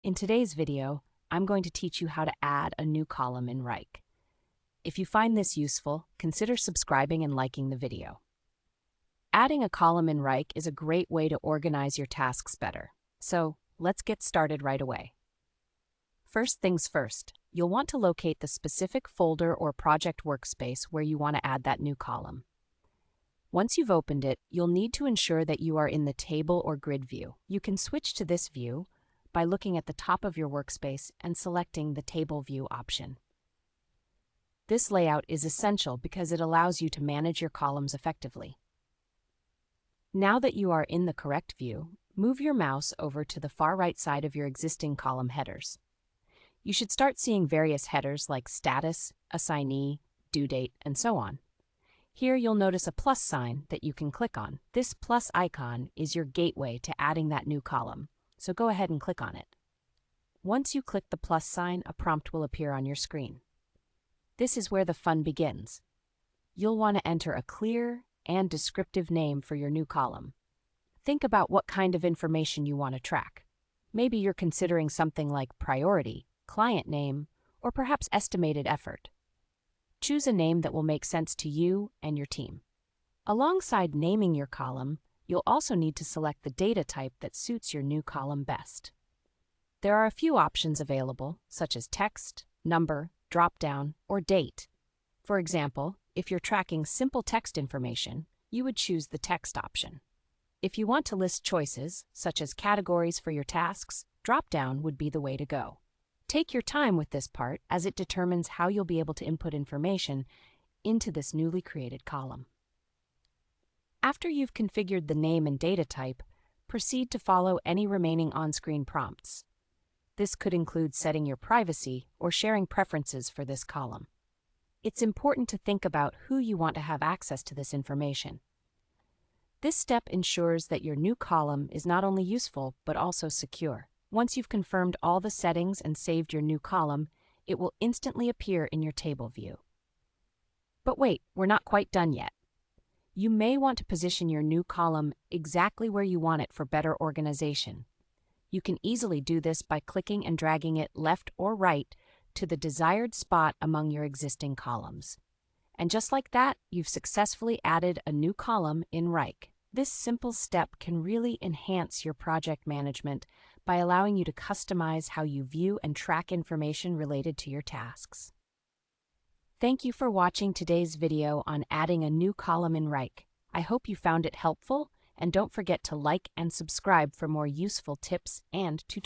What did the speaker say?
In today's video, I'm going to teach you how to add a new column in Wrike. If you find this useful, consider subscribing and liking the video. Adding a column in Wrike is a great way to organize your tasks better. So let's get started right away. First things first, you'll want to locate the specific folder or project workspace where you want to add that new column. Once you've opened it, you'll need to ensure that you are in the table or grid view. You can switch to this view by looking at the top of your workspace and selecting the Table View option. This layout is essential because it allows you to manage your columns effectively. Now that you are in the correct view, move your mouse over to the far right side of your existing column headers. You should start seeing various headers like status, assignee, due date, and so on. Here you'll notice a plus sign that you can click on. This plus icon is your gateway to adding that new column, so go ahead and click on it. Once you click the plus sign, a prompt will appear on your screen. This is where the fun begins. You'll want to enter a clear and descriptive name for your new column. Think about what kind of information you want to track. Maybe you're considering something like priority, client name, or perhaps estimated effort. Choose a name that will make sense to you and your team. Alongside naming your column, you'll also need to select the data type that suits your new column best. There are a few options available, such as text, number, drop-down, or date. For example, if you're tracking simple text information, you would choose the text option. If you want to list choices, such as categories for your tasks, drop-down would be the way to go. Take your time with this part as it determines how you'll be able to input information into this newly created column. After you've configured the name and data type, proceed to follow any remaining on-screen prompts. This could include setting your privacy or sharing preferences for this column. It's important to think about who you want to have access to this information. This step ensures that your new column is not only useful but also secure. Once you've confirmed all the settings and saved your new column, it will instantly appear in your table view. But wait, we're not quite done yet. You may want to position your new column exactly where you want it for better organization. You can easily do this by clicking and dragging it left or right to the desired spot among your existing columns. And just like that, you've successfully added a new column in Wrike. This simple step can really enhance your project management by allowing you to customize how you view and track information related to your tasks. Thank you for watching today's video on adding a new column in Wrike. I hope you found it helpful, and don't forget to like and subscribe for more useful tips and tutorials.